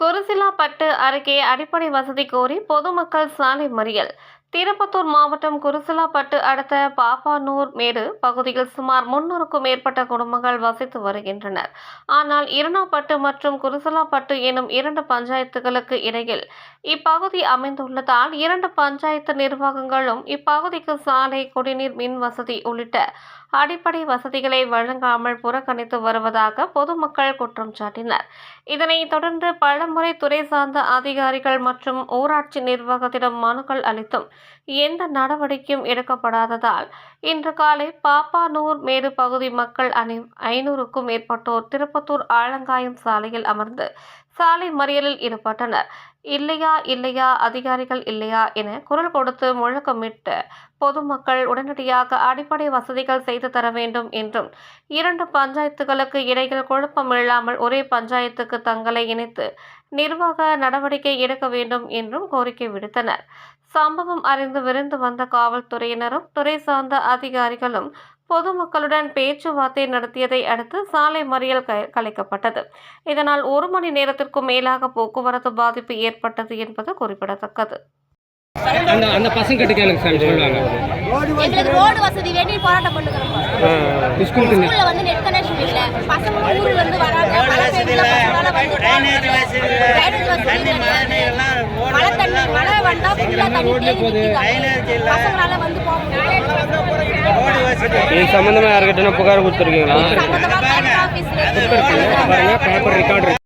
குருசிலாப்பட்டு அருகே அடிப்படை வசதி கோரி பொதுமக்கள் சாலை மறியல். திருப்பத்தூர் மாவட்டம் குருசிலாப்பட்டு அடுத்த பாப்பானூர் மேடு பகுதியில் சுமார் 300க்கும் மேற்பட்ட குடும்பங்கள் வசித்து வருகின்றனர். ஆனால் இரணாப்பட்டு மற்றும் குருசிலாப்பட்டு எனும் 2 பஞ்சாயத்துகளுக்கு இடையில் இப்பகுதி அமைந்துள்ளதால் 2 பஞ்சாயத்து நிர்வாகங்களும் இப்பகுதிக்கு சாலை, குடிநீர், மின் வசதி உள்ளிட்ட அடிப்படை வசதிகளை வழங்காமல் புறக்கணித்து வருவதாக பொதுமக்கள் குற்றம் சாட்டினர். இதனைத் தொடர்ந்து பலமுறை துறை சார்ந்த அதிகாரிகள் மற்றும் ஊராட்சி நிர்வாகத்திடம் மனுக்கள் அளித்தும் எந்த நடவடிக்கையும் எடுக்கப்படாததால் இன்று காலை பாப்பானூர் மேடு பகுதி மக்கள் 500க்கும் மேற்பட்டோர் திருப்பத்தூர் ஆலங்காயம் சாலையில் அமர்ந்து சாலை மறியலில் ஈடுபட்டனர். இல்லையா அதிகாரிகள் இல்லையா என குரல் கொடுத்து முழக்கமிட்டு பொதுமக்கள் உடனடியாக அடிப்படை வசதிகள் செய்து தர வேண்டும் என்றும் 2 பஞ்சாயத்துகளுக்கு இடையில் குழப்பம் இல்லாமல் ஒரே பஞ்சாயத்துக்கு தங்களை இணைத்து நிர்வாக நடவடிக்கை எடுக்க வேண்டும் என்றும் கோரிக்கை விடுத்தனர். சம்பவம் அறிந்து விரைந்து வந்த காவல்துறையினரும் துறை சார்ந்த அதிகாரிகளும் பொதுமக்களுடன் பேச்சுவார்த்தை நடத்தியதை அடுத்து சாலை மறியல் கலைக்கப்பட்டது. இதனால் 1 மணி நேரத்திற்கும் மேலாக போக்குவரத்து பாதிப்பு ஏற்பட்டது என்பது குறிப்பிடத்தக்கது. அந்த பசங்க கிட்ட கேளுங்க சார் சொல்வாங்க. எங்களுக்கு ரோட் வசதி வேண்டி போராட்டம் பண்ணுகிறோம். ஸ்கூல்ல வந்து நெட் கனெக்ஷன் இல்ல. பசங்க ஊர்ல இருந்து வராங்க. மழை டைம்ல பசங்களால வந்து ட்ரைனேஜ் வசதி மழை வந்தா ஃபுல்லா தண்ணி தேங்கி நிக்குது. பசங்களால வந்து போக இது சம்பந்தமா யார்கிட்ட புகார் கொடுத்துருக்கீங்களா? பாருங்க பேப்பர் ரெக்கார்ட் இருக்கு.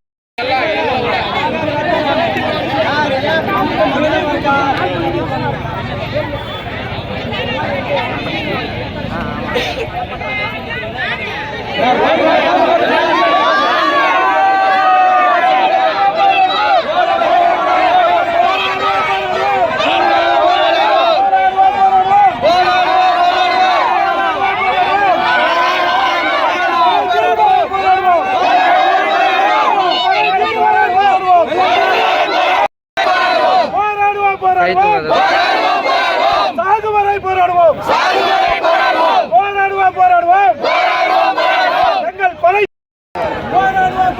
சாகுவரை போராடுவோம். எங்கள் கொலை போராடுவோம்.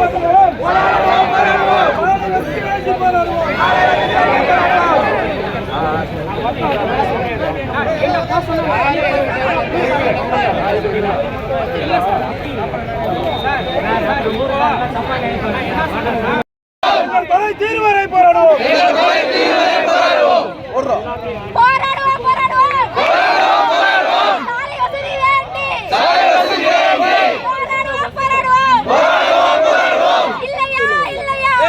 தீர்வரை போராடுவோம். இல்லையா